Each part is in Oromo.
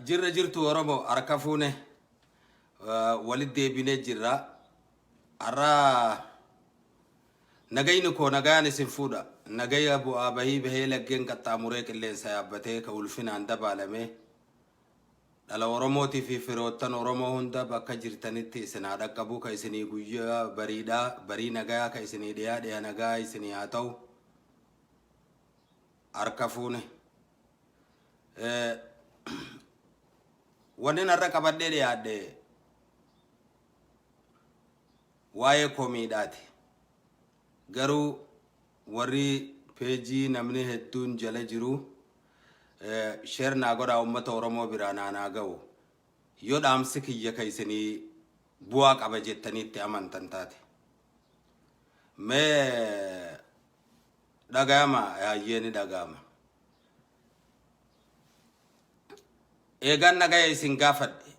jirra jirtu Oromoo harka fuune walitti deebinee jirra. Arraa nagayni koo nagaan isin fuudha. Nagaya bu'aa bahii bahee laggeen qaxxaamuree qilleensa yaabbatee ka ulfinaan dabaalame. Dhala Oromootii fi firoottan Oromoo hunda bakka jirtanitti isin haa dhaqqabu ka isinii guyyaa bariidhaa barii nagaa ka isinii dhiyaa nagaa isinii haa ta'u. Harka fuune. Wanni narra qabadhee dhiyaadhe waa'ee komiidhaati. Garuu warri peejii namni hedduun jala jiru sheer naa godhaa uummata Oromoo biraa naanaa ga'u yoo dhaamsi kiyya ka isinii bu'aa qaba jettaniitti amantan taate. Mee dhaga'ama yaayyeeni dhaga'ama. Eegaan nagaya isin gaafadhe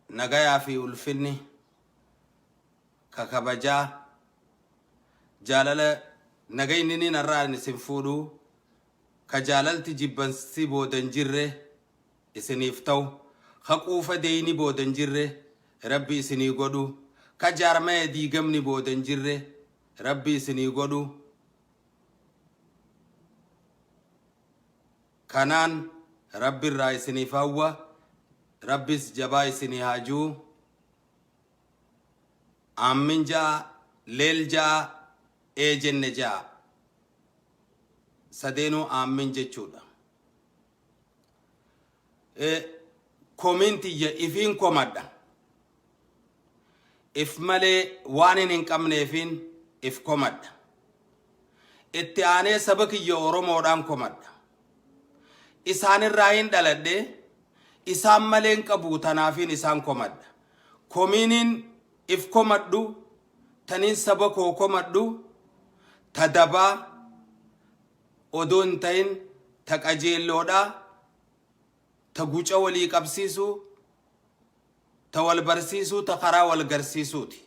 nagayaa fi ulfinni kakabajaa jaalala nagayni ni narraan isin fuudhu ka jaalalti jibbansi boodan jirre isiniif ta'u ka quufa deeyni boodan jirre rabbi isinii godhu ka jaarmaya diigamni boodan jirre rabbi isinii godhu kanaan Rabbi irraa isiniif hawwa Rabbis jabaa isinii haajuu aamin jaa leel jaa jenne jaa sadeenuu aamin jechuudha. Koomintiyya ifiin komadha if malee waan hin qabneefin if komadha itti aanee saba kiyya Oromoodhaan komadha. Isaan irraa hin dhaladhe isaan maleen qabu tanaafin isaan komadha. Komiiniin if komadhu taniin saba koo komadhu ta dabaa odoo hin ta'in ta qajeelloodhaa ta guca walii qabsiisu ta wal barsiisuu ta karaa wal garsiisuuti.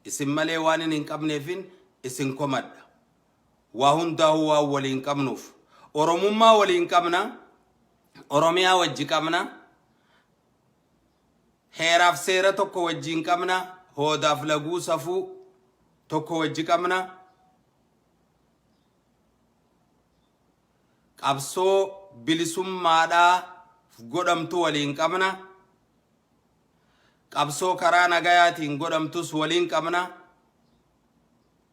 Isin malee waan hin qabneefin isin komadha. Waa hundaa'uu waan waliin qabnuuf. Oromummaa waliin qabna, Oromiyaa wajji qabna, heeraaf seera tokko wajjiin qabna, hoodaaf laguu safuu tokko wajji qabna, qabsoo bilisummaadhaa godhamtu waliin qabna, qabsoo karaa nagayaatiin godhamtus waliin qabna,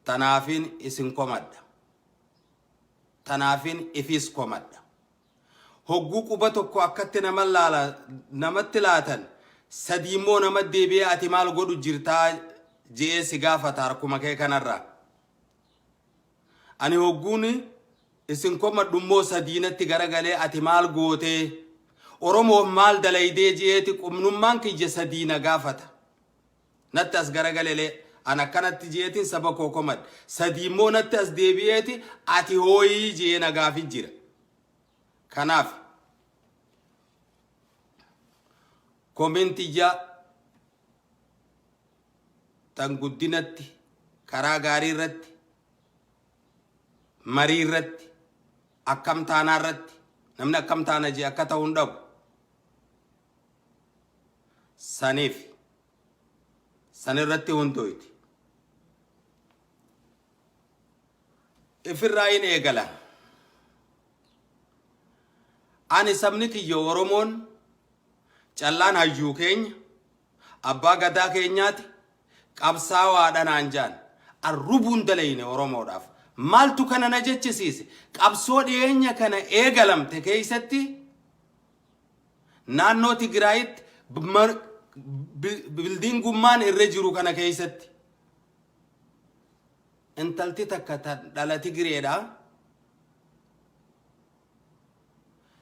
tanaafin isin komadha. Tanaafin ifis komadha. Hogguu quba tokko akkatti namatti laatan sadiimmoo nama deebi'ee ati maal godhu jirtaa je'ee si gaafata harkuma kee kanarraa. Ani hogguun isin komadhu immoo sadiinatti garagalee ati maal gootee Oromoof maal dalaydee je'eeti qubnummaan kiyya sadiina gaafata. Natti as garagalelee ana kanatti jeetin saba koo komad sadiimmoo natti as deebi'eeti ati hooyii jee nagaafi jira. Kanaaf koomintiyya tan guddinatti karaa gaarii irratti marii irratti akkam taanaa irratti namni akkam taana jee akka ta'uu hin dhabu saniif sanirratti hundooyti. Ifirraayin eegala. Ani sabni kiyya Oromoon callaan hayyuu keenya abbaa gadaa keenyaati qabsaawaadhaan anjaan arrubuun dalayne Oromoodhaaf maaltu kana na jechisiise qabsoo dhiyeenya kana eegalamte keessatti naannoo Tigraayitti bildiingummaan irra jiru kana keessatti intalti takka dhala Tigreedha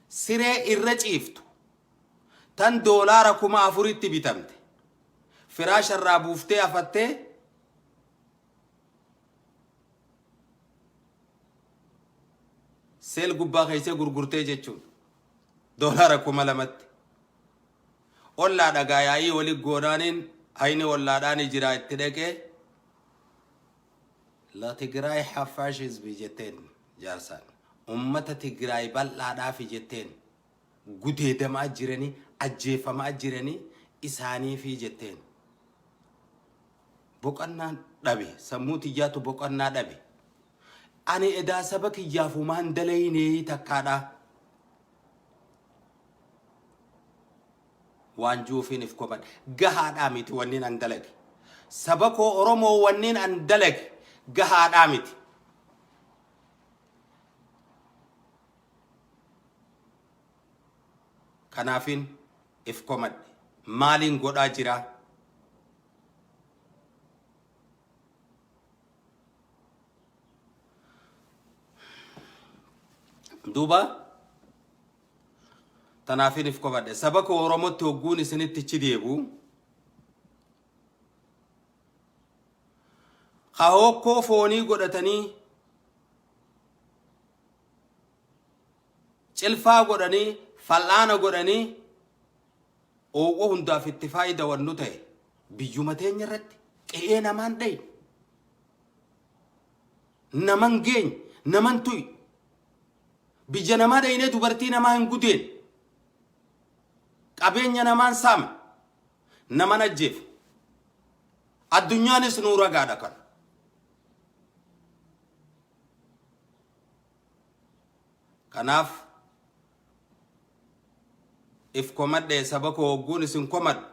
siree irra ciiftu tan doolaara 4,000 bitamte firaasha irraa buuftee afattee seel gubbaa keessee gurgurtee jechuun doolaara 2,000 ollaa dhagaa yaa'ii wali goonaaniin hayni ollaadhaan jira itti dhaqee la Tigraay hafaash hizbi jetteen jaarsan ummata Tigraay bal'aadhaaf jetteen gudeedamaa jiranii ajjeefamaa jiranii isaanii fi jetteen boqonnaan dhabe sammuu tiyyaatu boqonnaa dhabe ani edaa saba kiyyaafumaan dalaynee takkaadha waan juufiin if koban gahaadhaa miti wanniin an dalage saba koo Oromoo wanniin an dalage gahaadhaa miti kanaafin if komadhe maaliin godhaa jira duuba tanaafin if komadhe saba koo Oromootti hogguun isinitti ichi deebu hahokkoo foonii godhatanii cilfaa godhanii fal'aana godhanii ooqoo hundaaf itti faayidawannu ta'e biyyuma teenya irratti qe'ee namaan dhayi naman geeny naman tuy biyya namaa dhayinee dubartii namaa hin gudeen qabeenya namaan saama naman ajjeef addunyaanis nuu ragaadha kan kanaaf if komadhe saba koo hogguun isin komadhu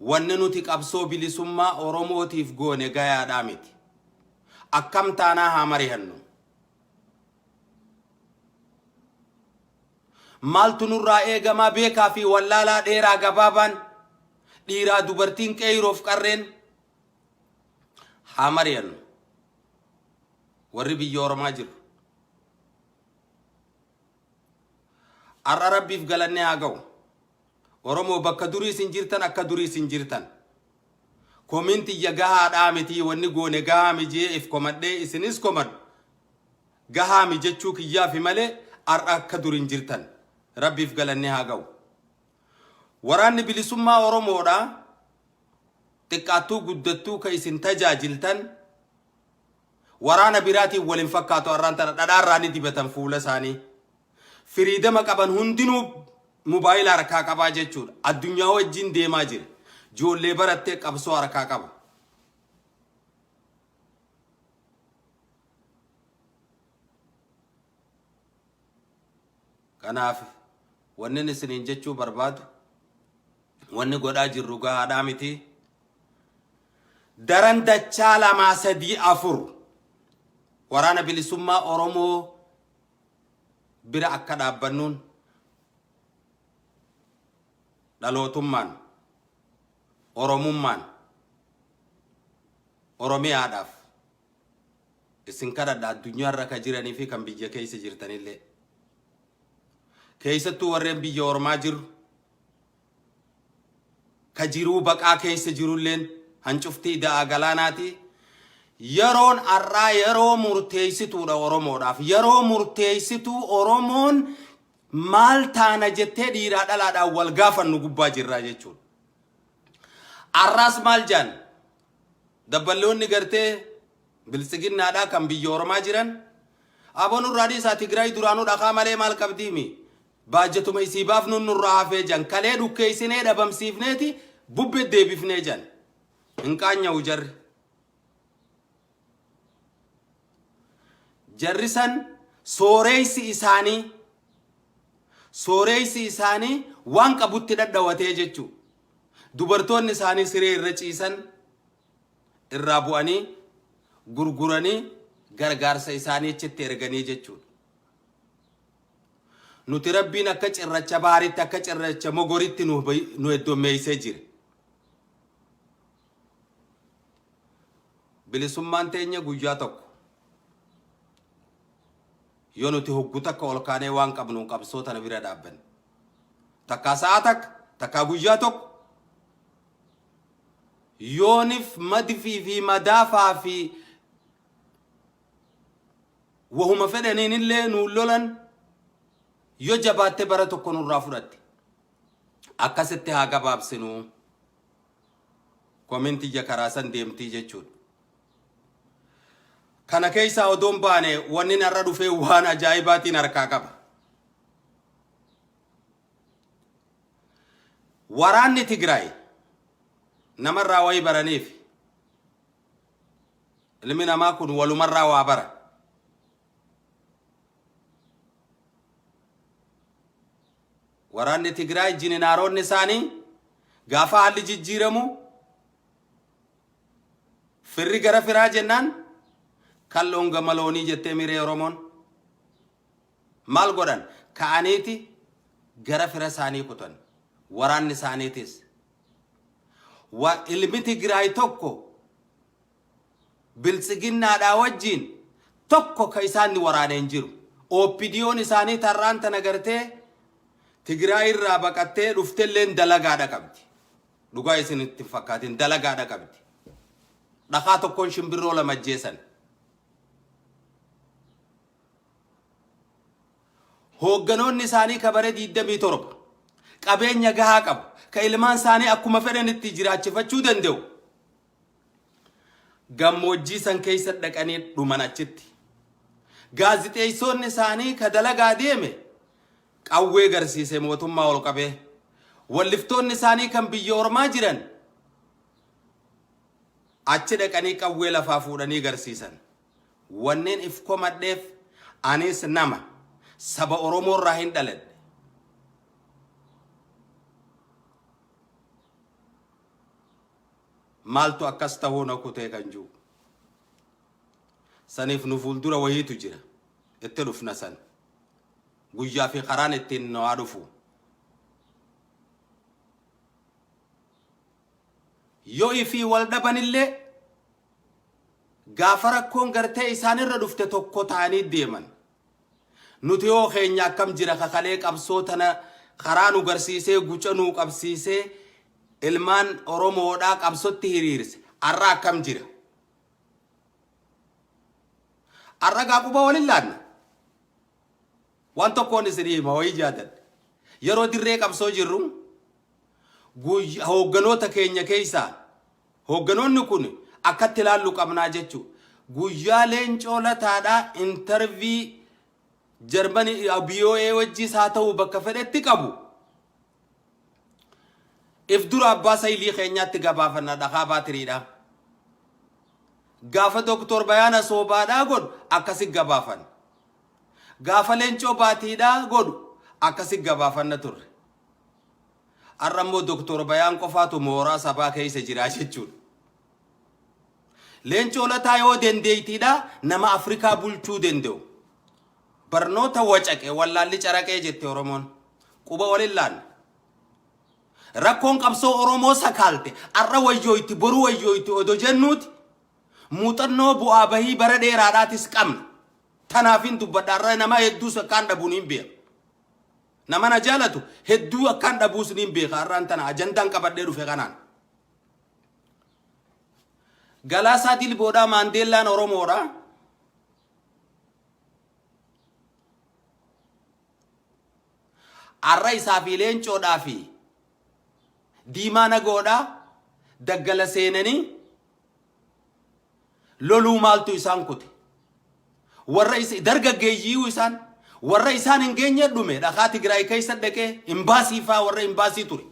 wanni nuti qabsoo bilisummaa Oromootiif goone gayaadhaa miti akkam taanaa haa mari'annu maaltu nurraa eegamaa beekaa fi wallaalaa dheeraa gabaabaan dhiiraa dubartiin qeeyroof qarreen haa mari'annu warri biyya Oromaa jiru arra rabbiif galanne haa ga'u Oromoo bakka durii isin jirtan akka durii isin jirtan koomintiyya gahaadhaa miti wanni goone gahaa mijee if komadhee isinis komadhu gahaa mi jechuu kiyyaafi malee arra akka duriin jirtan rabbiif galanne haa ga'u waraanni bilisummaa Oromoodha xiqqaattuu guddattuu ka isin tajaajiltan waraana biraatiin waliin fakkaatu arraan tana dhadhaarraani dibatan fuula isaanii firiidama qaban hundinuu mobaayila harkaa qabaa jechuudha addunyaa wajjin deemaa jira joollee barattee qabsoo harkaa qaba kanaaf wanni isiniin jechuu barbaadu wanni godhaa jirru gahaadhaa miti daran dachaa lamaa sadii afur waraana bilisummaa Oromoo bira akka dhaabbannuun dhalootummaan Oromummaan Oromiyaadhaaf isin kadhadha addunyaarra ka jiranii fi kan biyya keessa jirtanillee keessattuu warreen biyya Oromaa jiru ka jiruu baqaa keessa jirulleen hancuftii da'a galaanaati yeroon arraa yeroo murteessituudha Oromoodhaaf yeroo murteessituu Oromoon maal taana jettee dhiiraa dhalaadhaan wal gaafannu gubbaa jirraa jechuudha arraas maal jaan dabballoonni gartee bilisiginnaadhaa kan biyya Oromaa jiran aboon urraadii isaa Tigraay duraanuu dhaqaa malee maal qabdiimi baajjatuma isii baafnu nurraa hafee jan kalee dhukkeessinee dhabamsiifneeti bubbe deebifnee jan hin qaanya'u jarri jarrisan sooreysi isaanii waan qabutti dhadhawatee jechuu dubartoonni isaanii siree irra ciisan irraa bu'anii gurguranii gargaarsa isaanii achitti erganii jechuudha nuti rabbiin akka cirracha baaritti akka cirracha mogoritti nu heddommeessee jira bilisummaan teenya guyyaa tokko yoo nuti hoggu takka ol kaanee waan qabnuun qabsoo tana bira dhaabbanne takka sa'a takka guyyaa tokko yoonif madfii fi madaafaa fi wahuma fedhaniin illee nuun lolan yoo jabaatte bara tokko nurraa fudhatte akkasitti haa gabaabsinu koomintiyya karaa san deemtii jechuudha kana keessa odoon baane wanni narra dhufee waan ajaa'ibaatiin harkaa qaba waraanni Tigraay namarraa wayii baraniif ilmi namaa kun walumarraa waa bara. Waraanni Tigraay jininaaroonni isaanii gaafa haalli jijjiiramu firri gara firaa jennaan kalloon gamaloonii jettee miree Oromoon maal godhan ka'aniiti gara fira isaanii kutan. Waraanni isaaniitis ilmi Tigraay tokko biltsiginnaadhaa wajjiin tokko ka isaanni waraaneen jiru. OPDO'n isaanii tarraan tana gartee Tigraay irraa baqattee dhuftelleen dalagaadha qabdi. Dhugaa isinitti fakkaatiin dalagaadha qabdi. Dhakaa tokkoon shimbirroo lama ajjeesan. Hoogganoonni isaanii kabare 27 qabeenya gahaa qabu ka ilmaan isaanii akkuma fedhanitti jiraachifachuu danda'u. Gammoojjii san keessa dhaqanii dhuman achitti. Gaazixeessonni isaanii ka dalagaa deeme qawwee garsiise mootummaa ol qabee. Walliftoonni isaanii kan biyya ormaa jiran achi dhaqanii qawwee lafaa fuudhanii garsiisan. Wanneen if komadheef anis nama saba Oromoo irraa hin dhaladhe. Maaltu akkas ta'uu na kutee kan jiru. Saniif nu fuuldura wayiitu jira. Itti dhufna san. Guyyaa fi karaan ittiin nu haa dhufu. Yoo ifii wal dhabanillee gaafa rakkoon gartee isaanirra dhufte tokko ta'anii deeman. Nuti yoo keenya akkam jira kakalee qabsoo tana karaa nu garsiisee guca nu qabsiisee ilmaan Oromoodhaa qabsotti hiriirse arra akkam jira. Arra gaaquba waliin laanna. Waan tokkoon isinii hima wayii jaadadha. Yeroo dirree qabsoo jirru hoogganoota keenya keessaa hoogganoonni kun akkatti ilaallu qabnaa jechuudha. Guyyaa Leencoo Lataadhaa intervii Jarmanii BOA wajjis haa ta'u bakka fedhetti qabu. If dura abbaa Saayilii keenyaatti gabaafannaa dhakaa baatiriidha. Gaafa Dr. Bayaana Soobaadhaa godhu akkasi gabaafan. Gaafa Leencoo Baatiidhaa godhu akkasi gabaafanna turre. Arrammoo Dr. Bayaan qofaatu mooraa sabaa keessa jira jechuudha. Leencoo Lataa yoo dandeeytiidha nama Afrikaa bulchuu danda'u. Barnoota wacaqee wallaalli caraqee jette Oromoon. Quba waliin laanna. Rakkoon qabsoo Oromoo sakaalte arra wayyooyti boru wayyooyti odoo jennuuti muuxannoo bu'aa bahii bara dheeraadhaatis qabna. Tanaafin dubbadha arra nama hedduus akkaan dhabuun hin beeku. Nama na jaalatu hedduu akkaan dhabuus hin beeka arraan tana ajandaan qabadhee dhufe kanaan. Galaasaa Dilboodhaa Maandeellaan Oromoodhaa. Arra isaa fi Leencoodhaa fi Diimaa Nagoodhaa daggala seenanii loluu maaltu isaan kute. Warra dargaggeeyyii isaan warra isaan hin geenye dhume dhakaa Tigraay keessa dhaqee imbaasii faa warra imbaasii ture.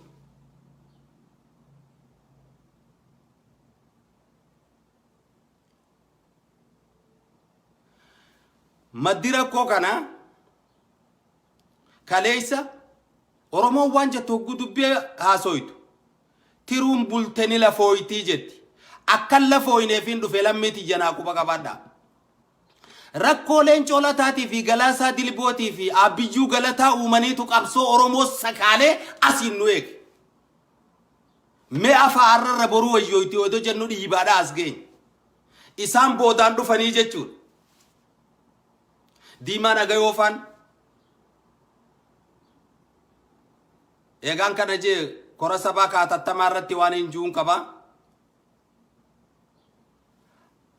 Maddi rakkoo kana kaleessa Oromoon waan jettu gudubbee haasoytu. Tiruun bulteni lafooyitii jetti. Akkan lafooyineefin dhufe lammeeti janaa quba qabaadhaa. Rakkoo Leencoo Lataatii fi Galaasaa Dilbootii fi Abiyyuu Galataa uumaniitu qabsoo Oromoo sakaalee asiin nu eege. Mee afaa arrarra boruu wayyooyti odoo jennu dhiibaadhaa as geenye. Isaan boodaan dhufanii jechuudha. Diimaa Nagayoofaan eegaan kana jee kora sabaa kaatattamaa irratti waan hin juun qaba.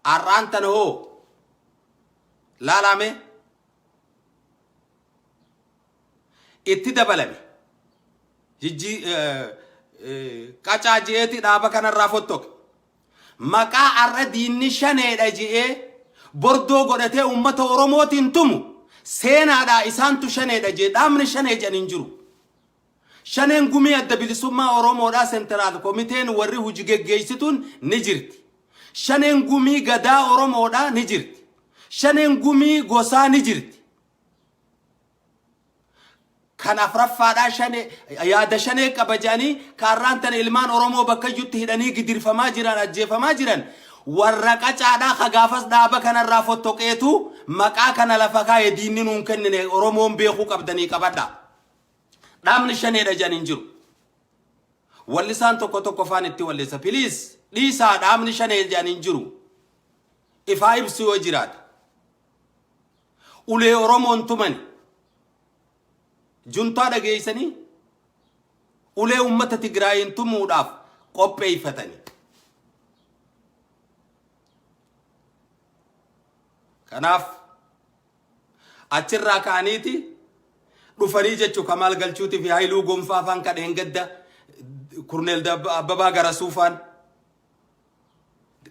Arraan tana hoo laalame itti dabalame qacaa jeeti dhaaba kanarraa fottoke maqaa arra diinni shaneedha je'ee bordoo godhatee ummata Oromootiin tumu seenaadhaa isaantu shaneedha jee dhaabni shanee jedhan hin jiru. shaneen gumii adda bilisummaa Oromoodhaa sentiraal komiteen warri hojii geggeessituun ni jirti. Shaneen gumii gadaa Oromoodhaa ni jirti. Shaneen gumii gosaa ni jirti. Kan afraffaadhaa shanee yaada shanee qabajanii kaarraan tan ilmaan Oromoo bakka jirutti hidhanii gidirfamaa jiran ajjeefamaa jiran warra qacaadhaa hagaafas dhaaba kanarraa fottoqeetu maqaa kana lafa kaa'e diinni nuun kennine Oromoon beekuu qabdanii qabadha. Dhaabni shaneedha janiin jiru. Wallisaan tokko tokko faan itti wallisa. Piliis dhiisaa dhaabni shanee janiin jiru. Ifaa ibsu yoo jiraata. Ulee Oromoon tumani. Juntaa dhageessanii ulee ummata Tigraayin tumuudhaaf qopheeffatanii. Kanaaf achirraa ka'aniiti dhufanii jechuu Kamaal Galchuutii fi Haayiluu Gonfaa faan kadheen gadda Kurneel Abbabaa Garasuufaan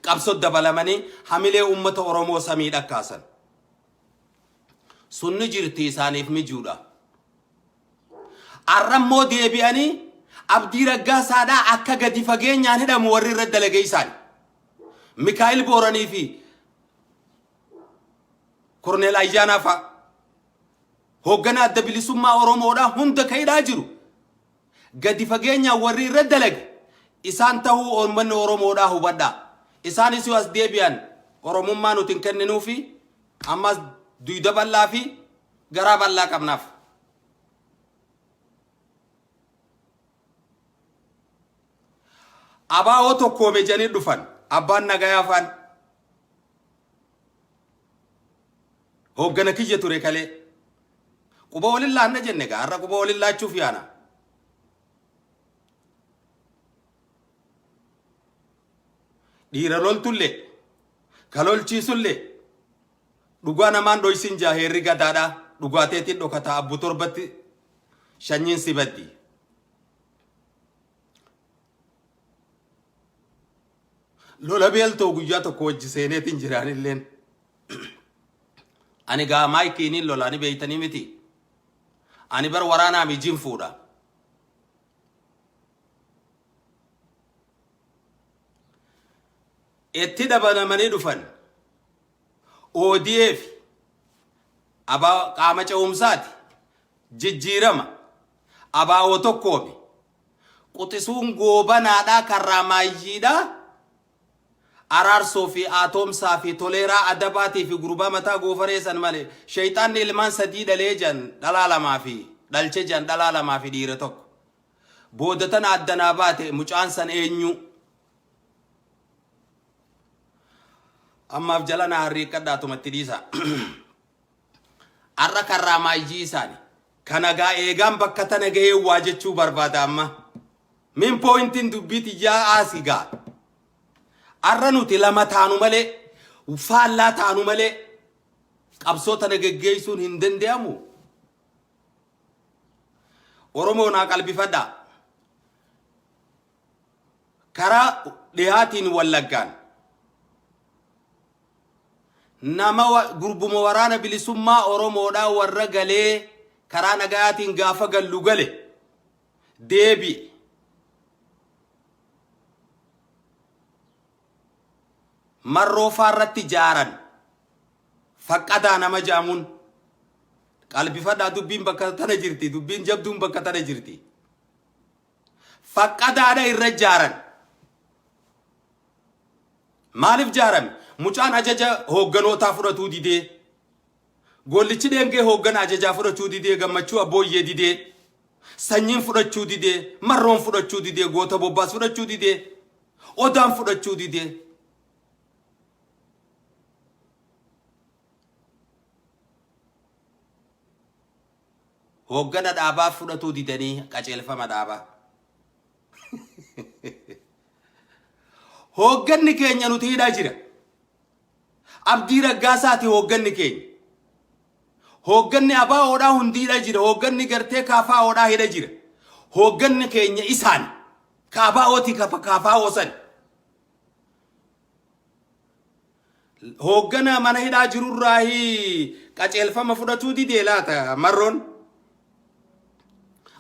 qabsoo dabalamanii hamilee ummata Oromoo samii dhakkaasan. Sunni jirti isaaniif mijuudha. Arrammoo deebi'anii Abdii Raggaasaadhaa akka gadi fageenyaan hidhamu warri irra dalagee isaanii. Mikaa'il Booranii fi Kurneel Ayyaanaa fa'a. Hoogganaa adda bilisummaa Oromoodhaa hunda ka'idhaa jiru. Gadi fageenyaan warri irra dalage isaan ta'uu uummanni Oromoodhaa hubadhaa. Isaanis yoo as deebi'an Oromummaa nuti hin kenninuufi ammas duyda bal'aa fi garaa bal'aa qabnaaf. Abaa'oo tokkoome janii dhufan abbaan nagayaa faan hooggana kiyya ture kalee quba waliin laanna jenne gaa har'a quba waliin laachuuf yaana. Dhiira loltullee kalolchiisullee dhugaa namaan dhoysin jaa heerri gadaadhaa dhugaateetiin dhokataa abbu torbatti shanyiin si baddi. Lola beeltoo guyyaa tokko wajji seeneetiin jiraanilleen ani gaa maayikiiniin lolaani beeytanii miti. Ani bar waraanaa mijiin fuudha. Itti dabalamanii dhufan ODF abaa qaama ce'umsaati jijjiirama abaa'oo tokkoomi quxisuun goobanaadhaa karraa maayyiidhaa araarsoo fi atoomsaa fi toleeraa adabaatii fi gurbaa mataa goofareessan malee shayxaanni ilmaan sadii dhalee jan dhalaa lamaa fi dhalche jan dhalaa lamaa fi dhiira tokko boodatan addanaa baate mucaan san eenyu ammaaf jala na harriiqadhaatumatti dhiisa. Arra karraa maayyii isaani kanagaa eegaan bakka tana gahee waa jechuu barbaada amma min poointiin dubbiiti yaa aasigaa. Arra nuti lama taanu malee faallaa taanu malee qabsoo tana geggeessuun hin danda'amu. Oromoo naa qalbifadhaa. Karaa dhihaatiin Wallaggaan nama gurbuma waraana bilisummaa Oromoodhaa warra galee karaa nagayaatiin gaafa gallu gale deebi. Marroo faarratti jaaran faqqadaa nama jaamuun qalbifadhaa dubbiin bakka tana jirti dubbiin jabduun bakka tana jirti. Faqqadaadha irra jaaran maaliif jaarame? Mucaan ajaja hoogganootaa fudhatuu didee gollichi deengee hooggan ajajaa fudhachuu didee gammachuu abbooyyee didee sanyiin fudhachuu didee marroon fudhachuu didee goota bobbaas fudhachuu didee odaan fudhachuu didee. Hooggana dhaabaa fudhatuu didanii qaceelfama dhaabaa. Hoogganni keenya nuti hidhaa jira. Abdii Raggaasaati hoogganni keenya. Hoogganni ABO'dhaa hundiidha jira. Hoogganni gartee KFO'dhaa hidha jira. Hoogganni keenya isaan ABO'ti KFO san. Hooggana mana hidhaa jirurraahi qaceelfama fudhatuu didee laata marroon.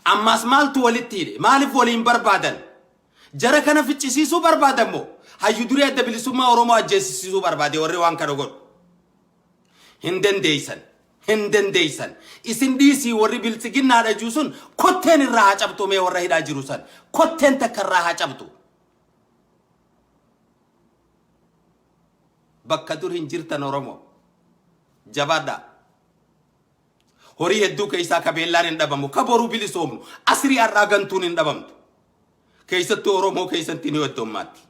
ammas maaltu walitti hidhe maaliif waliin barbaadan jara kana ficcisiisuu barbaadan moo hayyu duree adda bilisummaa Oromoo ajjeesisuu barbaade warri waan kana godhu hin dandeeysan isin dhiisii warri biltsiginnaadha juusun kotteen irraa haa cabtu mee warra hidhaa jiru san kotteen takka irraa haa cabtu bakka dur hin jirtan Oromoo jabaadha horii hedduu keessaa kabeellaan hin dhabamu kaboruu bilisoomnu asrii har'aa gantuun hin dhabamtu keessattuu Oromoo keessatti ni waddommaatti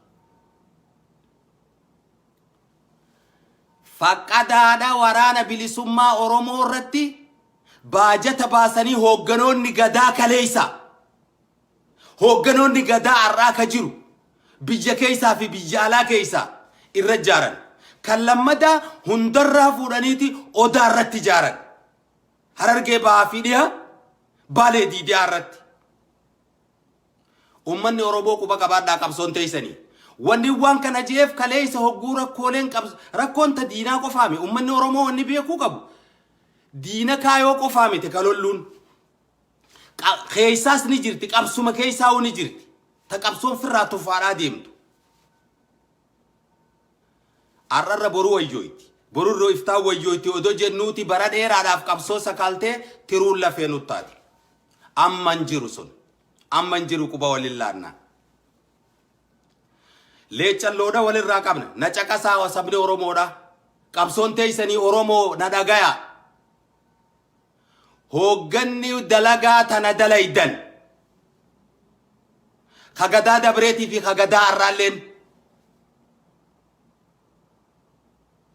faqadaadha waraana bilisummaa Oromoo irratti baajata baasanii hoogganoonni gadaa kaleessa hoogganoonni gadaa har'aa ka jiru biyya keessaa fi biyya alaa keessaa irra jaaran kan lammadaa hundarraa fuudhaniiti odaa irratti jaaran Harargee ba'aa fi dhiha Baalee diidaa irratti ummanni Oromoo quba qabaadhaa qabsoon teessanii wanni waan kana jeef kaleessa hogguu rakkooleen rakkoon ta diinaa qofaame ummanni Oromoo wanni beekuu qabu diina kaayoo qofaame te kalolluun keessaas ni jirti qabsuma keessaa ni jirti ta qabsoon firraa tufaadhaa deemtu arrarra boruu wayyooti boruu roiftaa wayyooti odoo jennuuti bara dheeraadhaaf qabsoo sakaaltee tiruun lafee nuttaati amman jiru sun amman jiru quba walillaannaa leechalloodha walirraa qabna na caqasaa wasabni Oromoodha qabsoon teessanii Oromoo na dhagaya hoogganni dalagaa tana dalaydan kagadaa dabreetii fi kagadaa arraalleen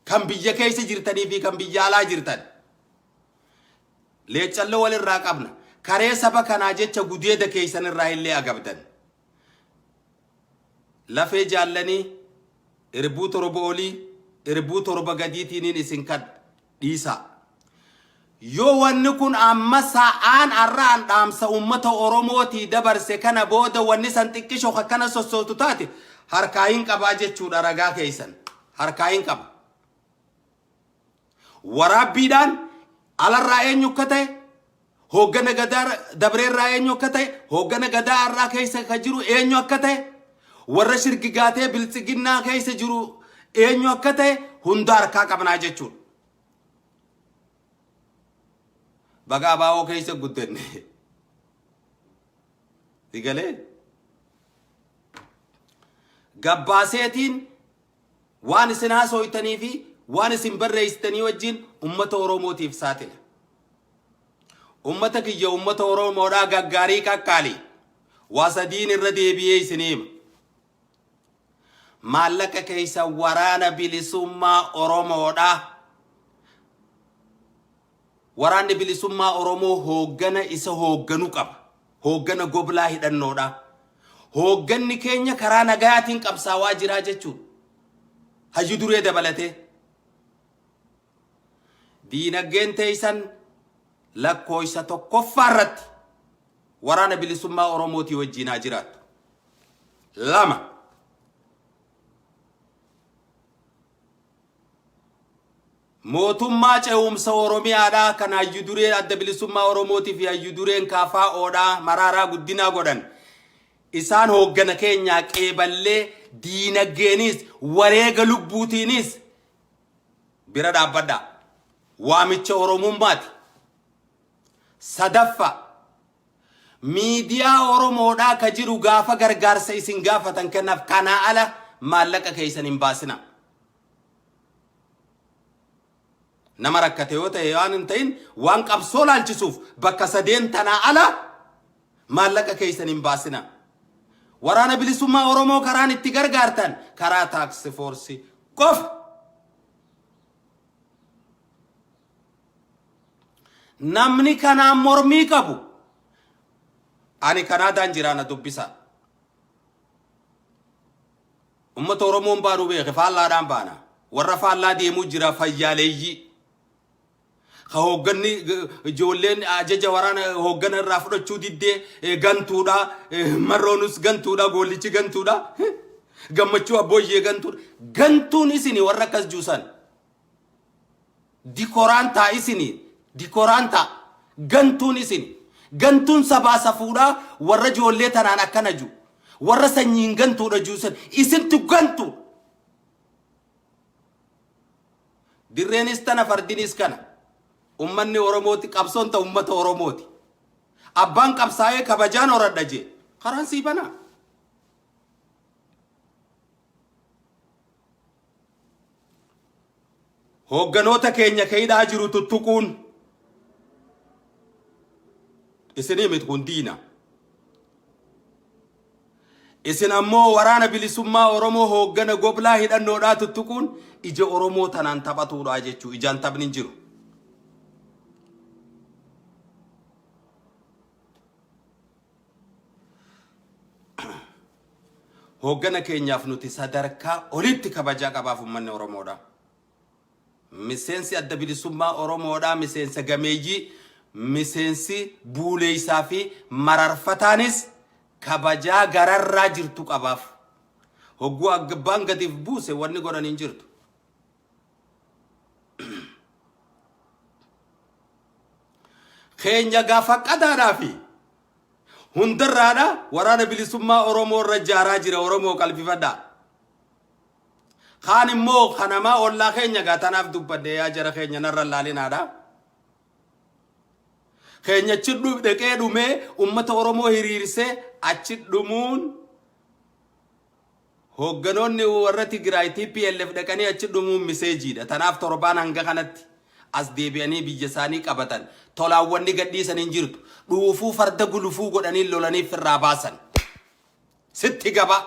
kan biyya keessa jirtanii fi kan biyya alaa jirtan leechalloo walirraa qabna karee saba kanaa jecha gudeeda keessan irraa illee agabdan lafee jaallanii irbuu torba olii irbuu torba gadiitiin isin kad dhiisa yoo wanni kun amma sa'aan arraan dhaamsa ummata Oromooti dabarse kana booda wanni san xiqqisho kana sossootu taate harkaa hin qabaa jechuudha ragaa keessan harkaa hin qaba waraabbiidhaan alarraa eenyu akka ta'e hooggana gadaa dabreerraa eenyu akka ta'e hooggana gadaa arraa keessa ka jiru eenyu akka ta'e warra shirgigaatee biltsiginnaa keessa jiru eenyu akka ta'e hunda harkaa qabnaa jechuudha bagaa baawoo keessa guddenne digalee gabbaaseetiin waan isin haasoytanii fi waan isin barreessitanii wajjin ummata Oromootiif saatila ummata kiyya ummata Oromoodhaa gaggaarii qaqqaali waa sadiin irra deebi'ee isiniima maallaqa keessa waraana bilisummaa Oromoodhaa waraanni bilisummaa Oromoo hooggana isa hoogganu qaba hooggana goblaa hidhannoodhaa hoogganni keenya karaa nagayaatiin qabsaawaa jiraa jechuudha hayyu duree dabalatee diinagdeen teessan lakkooysa tokkoffaa irratti waraana bilisummaa Oromootii wajjin haa jiraattu lama mootummaa ce'umsa Oromiyaadhaa kan hayyu duree adda bilisummaa Oromootii fi hayyu dureen kaafaa oodhaa maraaraa guddinaa godhan isaan hooggana keenyaa qeeballee diinagdeenis wareega lubbuutiinis bira dhaabbadhaa waamicha Oromummaati sadaffa miidiyaa Oromoodhaa ka jiru gaafa gargaarsa isin gaafatan kennaaf kanaa ala maallaqa keessan hin baasina nama rakkate yoo ta'e waan hin ta'in waan qabsoo laalchisuuf bakka sadeen tanaa ala maallaqa keessan hin baasina waraana bilisummaa Oromoo karaan itti gargaartan karaa taaksii foorsi qofa namni kanaan mormii qabu ani kanaadaan jiraana dubbisa ummata Oromoon baanuu beeke faallaadhaan baana warra faallaa deemuu jira fayyaaleeyyii ka hoogganni ijoolleen ajaja waraana hooggana irraa fudhachuu diddee gantuudha marroonus gantuudha goollichi gantuudha gammachuu abbooyyee gantuudha gantuun isini warra akkas juusan dikoraantaa isini dikoraantaa gantuun isini Gantuun sabaa safuudhaa warra ijoollee tanaan akkana jiru. Warra sanyiin gantuudha juusan isintu gantu. Dirreenis tana fardinis kana. Ummanni Oromooti qabsoon ta ummata Oromooti. Abbaan qabsaa'ee kabajaan horadha jee. Karaan sii banaa. Hoogganoota keenya keeyidhaa jiru tuttuquun isinii miti kun diina. Isin ammoo waraana bilisummaa Oromoo hooggana goblaa hidhannoodhaa tuttuquun ija Oromoo tanaan taphatuudhaa jechuu ijaan taphni hin jiru. Hooggana keenyaaf nuti sadarkaa olitti kabajaa qabaaf ummanni Oromoodha. Miseensi adda bilisummaa Oromoodhaa miseensa gameeyyii miseensi buuleeysaa fi mararfataanis kabajaa gararraa jirtu qabaaf. Hogguu abbaan gadiif buuse wanni godhan hin jirtu. Keenya gaafa qadaadhaa fi hundarraadha waraana bilisummaa Oromoo irra jaaraa jira Oromoo qalbifadhaa. Kaan immoo kanamaa ollaa keenya gaatanaaf dubbadde yaa jara keenya narra laalinaadha. Keenya achi dhaqee dhumee ummata Oromoo hiriirsee achi dhumuun hoogganoonni warra Tigraay TPLF dhaqanii achi dhumuun miseejiidha. Tanaaf torbaan hanga kanatti as deebi'anii biyya isaanii qabatan tolaawwanni gadhiisan hin jirtu. Dhuufuu farda gulufuu godhanii lolaniif irraa baasan. Sitti gaba.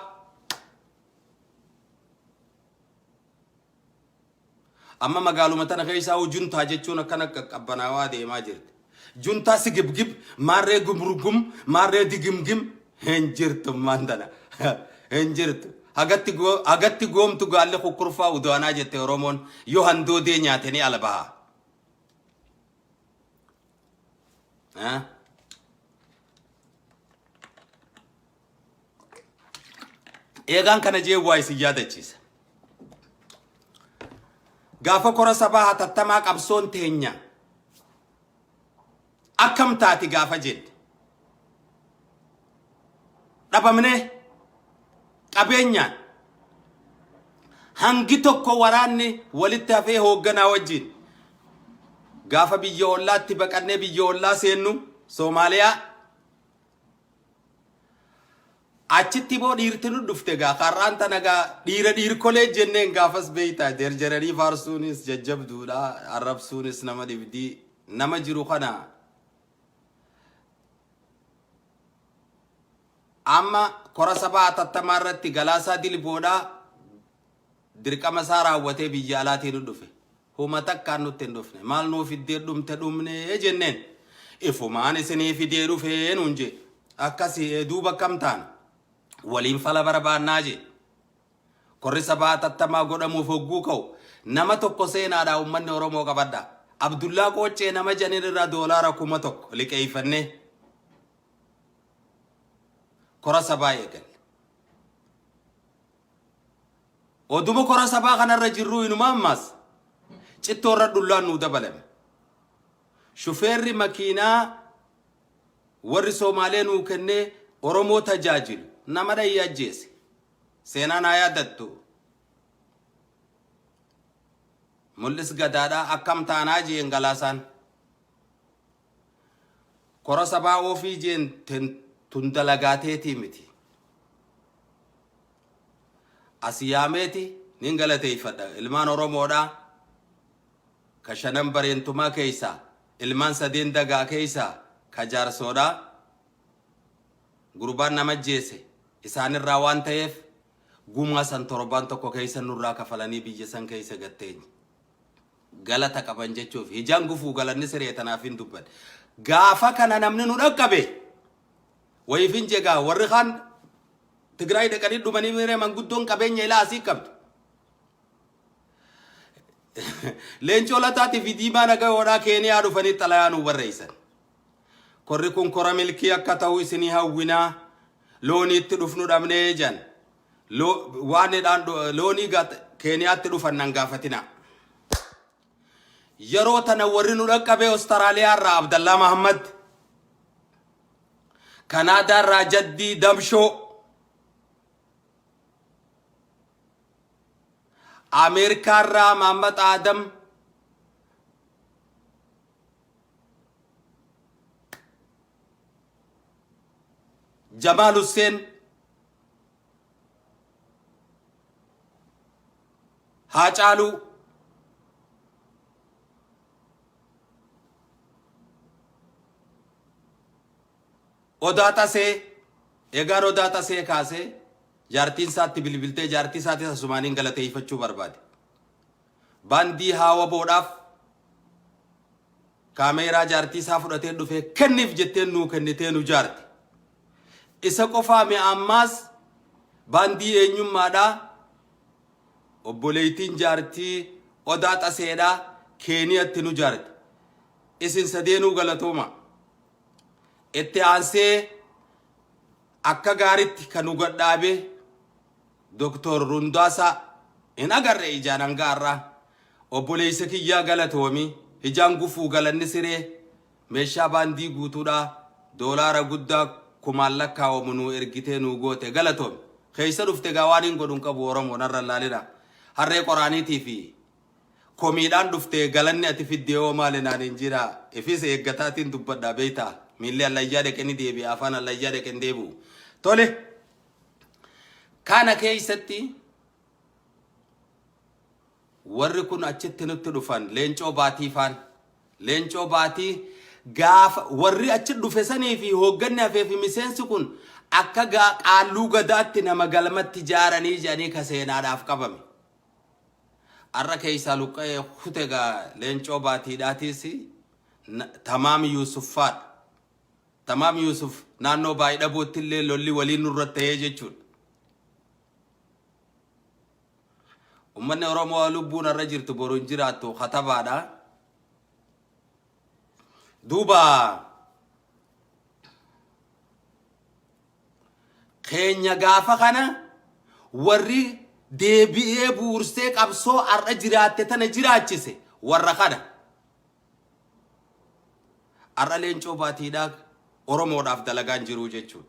Amma magaaluma tana keessaa juntaa jechuun akkana qabbanaawaa deemaa jirti. Juntaa si gibgib maarree gumrugum maarree digimgim hin jirtu mandana hin jirtu. Hagatti goomtu gaalle kukurfaa udaanaa jette Oromoon yoo handoodee nyaatanii ala baha. Eegaan kana jee waa isin yaadachiisa. Gaafa kora sabaa hatattamaa qabsoon teenya akkam taati gaafa jedhe dhabamne qabeenyaan hangi tokko waraanni walitti hafee hoogganaa wajjin gaafa biyya ollaatti baqannee biyya ollaa seennu Soomaaliyaa achitti boo dhiirti nu dhufte gaa karraan tana gaa dhiirkolee jenneen gaafas beeyta jarjaranii faarsuunis jajjabduudha arrabsuunis nama dhibdii nama jiru kana amma kora sabaa hatattamaa irratti galaasaa dilboodhaa dirqama isaa raawwatee biyya alaatii nu dhufe huma takkaan nutti hin dhufne maal nuu fiddee dhumte dhumne jenneen ifumaan isinii fidee dhufee nuun je akkasii duuba kam taana waliin fala barbaannaa je korri sabaa hatattamaa godhamuuf hogguu ka'u nama tokko seenaadhaa ummanni Oromoo qabadha. Abdullaa Qooccee nama janin irraa doolaara 1,000 liqeeffannee kora sabaa eegalle. Oduma kora sabaa kanarra jirru inuma ammas cittoorra dhullaan nuu dabalame. Shufeerri makiinaa warri Somaalee nuu kennee Oromoo tajaajilu nama dhayyaa ajjeese. Seenaan haa yaadattu. Mul'is gadaadhaa akkam taanaa jeen galaasaan. Kora sabaa ofii jeen tundalagaateetii miti. Asiyaameeti nin galateeffadha. Ilmaan Oromoodhaa ka 5 bareentumaa keeysaa ilmaan 3 dagaa keeysaa ka jaarsoodhaa gurbaan nama jeese isaanirraa waan ta'eef gumaa san 7 keeysa nurraa kafalanii biyya san keeysa gatteenya. Galata qaban jechuuf hijaan gufuu galanni siree tanaaf hin dubbadhe. Gaafa kana namni nu dhaqqabe wayifin jegaa warri kaan Tigraay dhaqanii dhumanii miree manguddoon qabeenya ilaa asii qabdu. Leencoo lataati fi diimaa nagayoodhaa Keeniyaa dhufanii xalayaa nu barreessan. Korri kun kora milkii akka ta'u isinii hawwinaa looniitti dhufnu dhabnee jan. Loonii Keeniyaatti dhufan nan gaafatina. Yeroo tana warri nu dhaqqabe Awustiraaliyaa irraa Abdallaa Mahammad كندا راجدي دمشو أمريكا را محمد آدم جمال حسين هاچالو ओदाता से एगार ओदाता से कासे जारतीन साथी बिलबिलते जारती साथी ससुमानी गलते इफच्चू बर्बाद बांदी हावा बोडाफ कामेरा जारती साफ उड़ते डुफे कन्निफ जत्ते नू कन्निते नू जारती इसा कोफा में आम्मास बांदी एन्युम मादा obboleeytiin jaartii odaata seedhaa keeniyatti nu jaarti isin sadeenuu galatooma itti aansee akka gaaritti kan nu gadhaabe doktor Rundaasa in agarre ijaan hangaarraa obboleeysa kiyyaa galatoomi ijaan gufuu galanni siree meeshaa baandii guutuudhaa doolaara guddaa kumaan lakkaa'amu nu ergitee nu goote galatoomi keessa dhufte gaawaan hin godhun qabu Oromoo narra laalidha harree qoraaniitii fi komiidhaan dhuftee galanni ati fiddee maalinaan hin jira ifis eeggataatiin dubbadhaa beeytaa miillee allayyaa deqanii deebi'e afaan allayyaa deqan deebi'u tole kana keessatti warri kun achitti nutti dhufan leencoo baatii faan leencoo baatii gaafa warri achi dhufe sanii fi hoogganni hafee fi miseensi kun akka qaalluu gadaatti nama galmatti jaaranii jedhanii ka seenaadhaaf qabame arra keessa luqqee hutega leencoo baatiidhaatis tamaam Yuusuffaadha tamaam Yuusuf naannoo baay'ee dhabootti illee lolli waliin nurratti ta'ee jechuudha ummanni Oromoo lubbuun arra jirtu boruun jiraattu khatabaadha duuba keenya gaafa kana warri deebi'ee buursee qabsoo arra jiraatte tana jiraachise warra kana arra leencoo baatiidhaa Oromoodhaaf dalagaan jiru jechuudha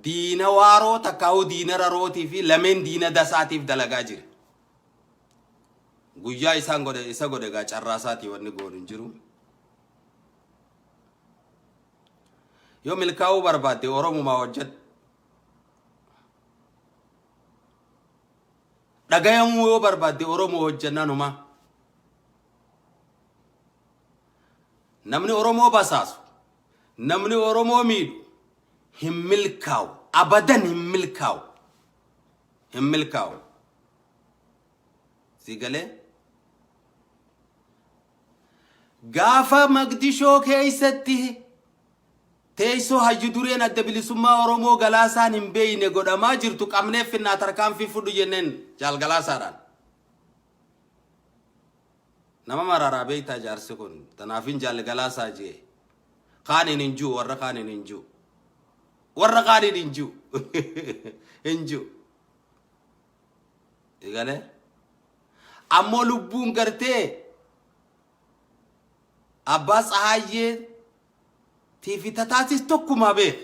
diina waaroo takkaa'u diina rarootii fi lameen diina dasaatiif dalagaa jira guyyaa isaan godhe isa godhe gaa carraasaatii wanni goonu hin jiru yoo milkaa'uu barbaadde Oromumaa hojjedhu dhagayamuu yoo barbaadde Oromoo hojjannanuma namni Oromoo basaasu namni Oromoo miidhu hin milkaa'u abadan hin milkaa'u sigalee gaafa Magdishoo keessatti teessoo hayyu dureen adda bilisummaa Oromoo galaasaan hin beeyne godhamaa jirtu qabneef finnaa tarkaanfii fudhu jenneen jaal galaasaadhaan nama mararaa beeytaa jaarsi kun tanaafin jaal galaasaa jee kaanin hin jiru warra kaanin hin jiru warra kaanin hin jiru egalee ammoo lubbuun gartee abbaa Tsahaayyee tiifi tataasis tokkuma beek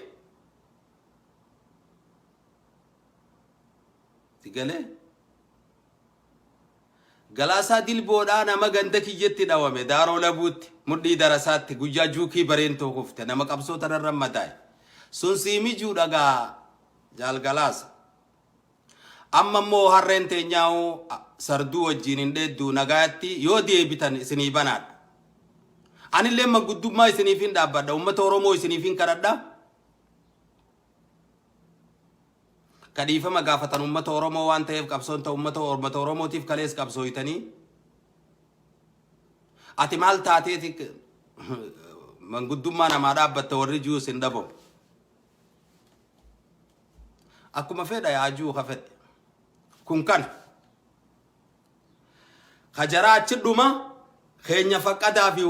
sigalee galaasaa dilboodhaa nama ganda kiyyetti dhawame daaroo labuutti mudhii darasaatti guyyaa juukii bareen tokkofte nama qabsoo tanarra mataa'e sun siimi juudhagaa jaal galaasa amma immoo harreen teenyaa'u sarduu wajjiin hin dheedduu nagaatti yoo deebitan isinii banaadha anillee manguddummaa isiniifin dhaabbadha ummata Oromoo isiniifin kadhadha kadhiifama gaafatan ummata Oromoo waan ta'eef qabsoon ta'u ummata Oromootiif kalees qabsooytanii ati maal taateeti manguddummaa namaa dhaabbatta warri jiruus hin dhabamu akkuma fedha yaajuu hafedhe kun kana kajaraa achi dhuma keenya faqqadaa fi